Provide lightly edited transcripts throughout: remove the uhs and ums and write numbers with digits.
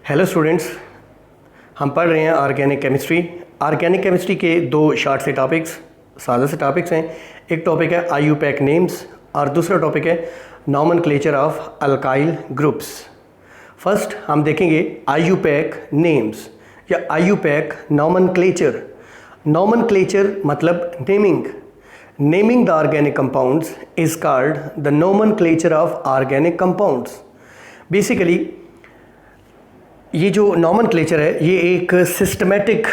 Hello students, हम पढ़ रहे हैं ऑर्गेनिक केमिस्ट्री। ऑर्गेनिक केमिस्ट्री के दो शॉर्ट से टॉपिक्स, सादा से टॉपिक्स हैं। एक टॉपिक है IUPAC नेम्स और दूसरा टॉपिक है nomenclature of alkyl groups. First हम देखेंगे IUPAC नेम्स या IUPAC नॉमेनक्लेचर। नॉमेनक्लेचर मतलब naming the organic compounds is called the nomenclature of organic compounds. Basically ये जो नॉमेनक्लेचर है ये एक सिस्टमेटिक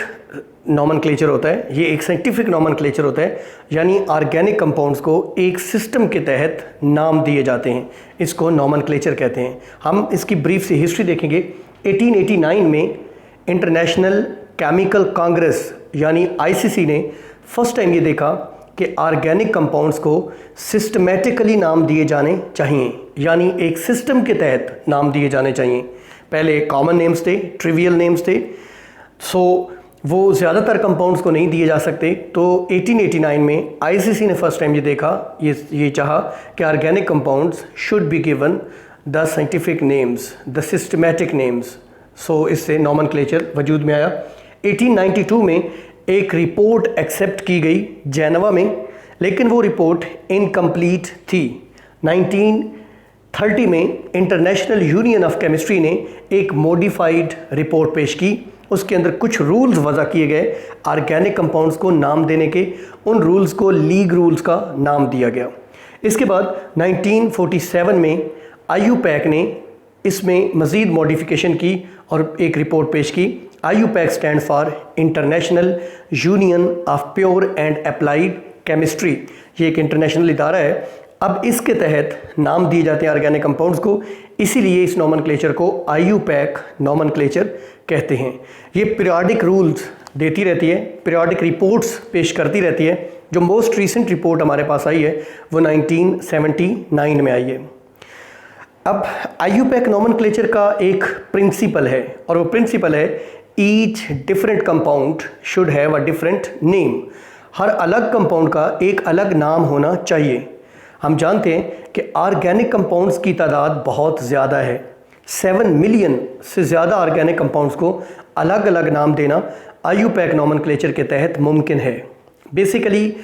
नॉमेनक्लेचर होता है, ये एक साइंटिफिक नॉमेनक्लेचर होता है, यानी ऑर्गेनिक कंपाउंड्स को एक सिस्टम के तहत नाम दिए जाते हैं, इसको नॉमेनक्लेचर कहते हैं। हम इसकी ब्रीफ सी हिस्ट्री देखेंगे। 1889 में इंटरनेशनल केमिकल कांग्रेस यानी ICC ने फर्स्ट टाइम ये देखा कि ऑर्गेनिक कंपाउंड्स को सिस्टमेटिकली नाम दिए जाने चाहिए, यानी एक सिस्टम के तहत नाम दिए जाने चाहिए। पहले कॉमन नेम्स थे, ट्रिवियल नेम्स थे, सो वो ज़्यादातर कंपाउंड्स को नहीं दिए जा सकते। तो 1889 में ICC ने फर्स्ट टाइम ये देखा, ये चाहा कि organic compounds should be given the scientific names, the systematic names. So इससे नॉमेनक्लेचर वजूद में आया। 1892 में एक रिपोर्ट एक्सेप्ट की गई जेनेवा में, लेकिन वो रिपोर्ट इनकम्प्लीट थी। 1930 में इंटरनेशनल यूनियन ऑफ केमिस्ट्री ने एक मॉडिफाइड रिपोर्ट पेश की। उसके अंदर कुछ रूल्स वज़ा किए गए ऑर्गेनिक कंपाउंड्स को नाम देने के। उन रूल्स को लीग रूल्स का नाम दिया गया। इसके बाद 1947 में IUPAC ने इसमें मज़ीद मॉडिफिकेशन की और एक रिपोर्ट पेश की। IUPAC stand for international union of pure and applied chemistry. ये एक इंटरनेशनल इदारा है। अब इसके तहत नाम दिए जाते हैं ऑर्गेनिक कंपाउंड्स को, इसीलिए इस नॉमेनक्लेचर को IUPAC नॉमेनक्लेचर कहते हैं। ये पीरियोडिक रूल्स देती रहती है, पीरियोडिक रिपोर्ट्स पेश करती रहती है। जो मोस्ट रीसेंट रिपोर्ट हमारे पास आई है वो 1979 में आई है। अब IUPAC नॉमेनक्लेचर का एक प्रिंसिपल है, और वो प्रिंसिपल है each different compound should have a different name. हर अलग कंपाउंड का एक अलग नाम होना चाहिए। हम जानते हैं कि ऑर्गेनिक कंपाउंड्स की तादाद बहुत ज़्यादा है। 7 मिलियन से ज़्यादा ऑर्गेनिक कंपाउंड्स को अलग अलग नाम देना IUPAC नॉमेनक्लेचर के तहत मुमकिन है। बेसिकली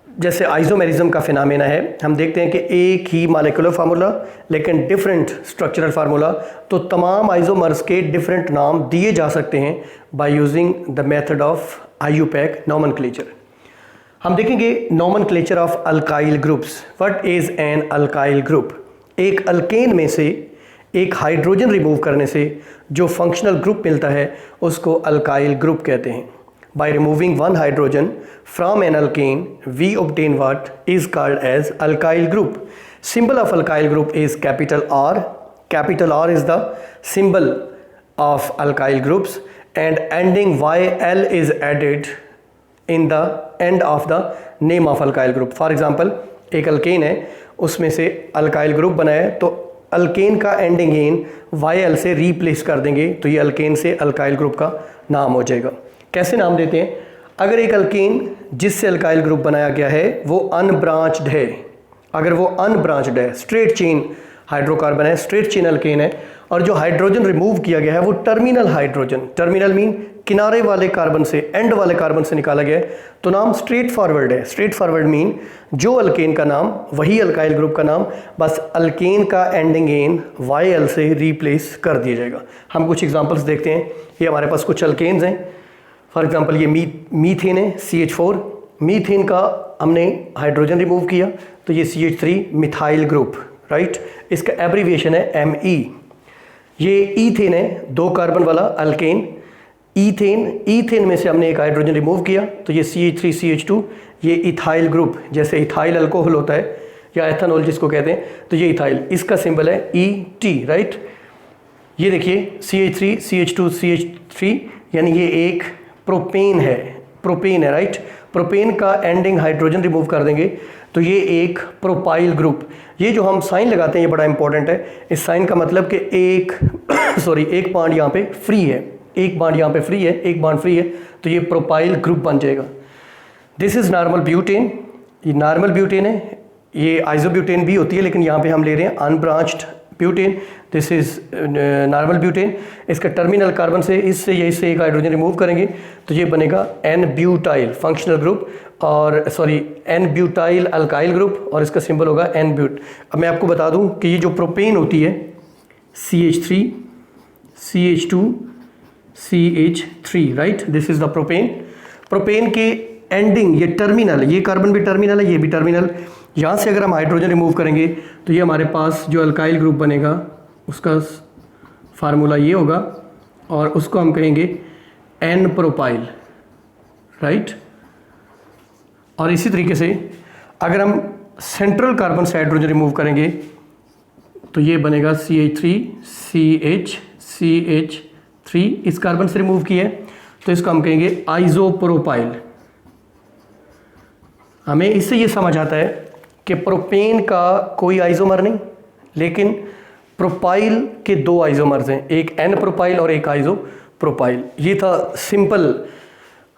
जैसे आइसोमेरिज्म का फिनोमेना है, हम देखते हैं कि एक ही मॉलिक्यूलर फार्मूला लेकिन डिफरेंट स्ट्रक्चरल फार्मूला, तो तमाम आइसोमर्स के डिफरेंट नाम दिए जा सकते हैं by using the method of IUPAC nomenclature. हम देखेंगे nomenclature of alkyl groups. What is an alkyl group? एक अल्केन में से एक हाइड्रोजन रिमूव करने से जो फंक्शनल ग्रुप मिलता है उसको अल्काइल ग्रुप कहते हैं। By removing one hydrogen from an alkane we obtain what is called as alkyl group. Symbol of alkyl group is capital R। Capital R is the symbol of alkyl groups and ending YL is added in the end of the name of alkyl group. For example, एक alkane है, उसमें से alkyl group बना है, तो alkane का ending in YL से replace कर देंगे तो ये अल्केन से अल्काइल ग्रुप का नाम हो जाएगा। कैसे नाम देते हैं? अगर एक अल्केन जिससे अल्काइल ग्रुप बनाया गया है वो अनब्रांच्ड है, अगर वो अनब्रांच्ड है, स्ट्रेट चेन हाइड्रोकार्बन है, स्ट्रेट चेन अल्केन है, और जो हाइड्रोजन रिमूव किया गया है वो टर्मिनल हाइड्रोजन, टर्मिनल मीन किनारे वाले कार्बन से, एंड वाले कार्बन से निकाला गया है, तो नाम स्ट्रेट फॉरवर्ड है। स्ट्रेट फॉरवर्ड मीन जो अल्केन का नाम वही अल्काइल ग्रुप का नाम, बस अल्केन का एंडिंग इन YL से रिप्लेस कर दिया जाएगा। हम कुछ एग्जांपल्स देखते हैं। ये हमारे पास कुछ अल्केन्स हैं। फॉर एग्जांपल ये मीथेन है, CH4। मीथेन का हमने हाइड्रोजन रिमूव किया तो ये CH3 मिथाइल ग्रुप, राइट। इसका एब्रीविएशन है ME। ये ईथेन है, 2 कार्बन वाला अल्केन। ईथेन में से हमने एक हाइड्रोजन रिमूव किया तो ये CH3 CH2, ये इथाइल ग्रुप, जैसे इथाइल अल्कोहल होता है या एथेनॉल जिसको कहते हैं, तो ये इथाइल, इसका सिंबल है ET, राइट। ये देखिए CH3 CH2 CH3, यानी ये एक प्रोपेन है, राइट। प्रोपेन का एंडिंग हाइड्रोजन रिमूव कर देंगे तो ये एक प्रोपाइल ग्रुप। ये जो हम साइन लगाते हैं ये बड़ा इंपॉर्टेंट है। इस साइन का मतलब कि एक एक बॉन्ड यहाँ पे फ्री है, एक बॉन्ड यहाँ पे फ्री है, एक बॉन्ड फ्री है, तो ये प्रोपाइल ग्रुप बन जाएगा। This is normal butane. ये नॉर्मल ब्यूटेन है, ये आइसोब्यूटेन भी होती है, लेकिन यहाँ पे हम ले रहे हैं unbranched butane, this is normal butane. इसका टर्मिनल कार्बन से इससे या इससे एक हाइड्रोजन रिमूव करेंगे तो ये बनेगा एन ब्यूटाइल फंक्शनल ग्रुप, और sorry n butyl alkyl group, और इसका सिंबल होगा एन ब्यूट। अब मैं आपको बता दूं कि ये जो प्रोपेन होती है CH3 CH2 CH3, right, this is the propane. Propane के एंडिंग, ये टर्मिनल, ये कार्बन भी टर्मिनल है, ये भी टर्मिनल, यहाँ से अगर हम हाइड्रोजन रिमूव करेंगे तो ये हमारे पास जो अल्काइल ग्रुप बनेगा उसका फार्मूला ये होगा, और उसको हम कहेंगे एन प्रोपाइल, राइट। और इसी तरीके से अगर हम सेंट्रल कार्बन से हाइड्रोजन रिमूव करेंगे तो ये बनेगा CH3 CH3, इस कार्बन से रिमूव किया है तो इसको हम कहेंगे आइसोप्रोपाइल। हमें इससे ये समझ आता है कि प्रोपेन का कोई आइसोमर नहीं, लेकिन प्रोपाइल के दो आइसोमर्स हैं, एक एन प्रोपाइल और एक आइसोप्रोपाइल। ये था सिंपल,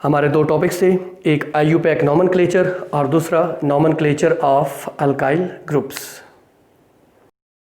हमारे दो टॉपिक्स थे, एक IUPAC नॉमेनक्लेचर और दूसरा नॉमेनक्लेचर ऑफ अल्काइल ग्रुप्स।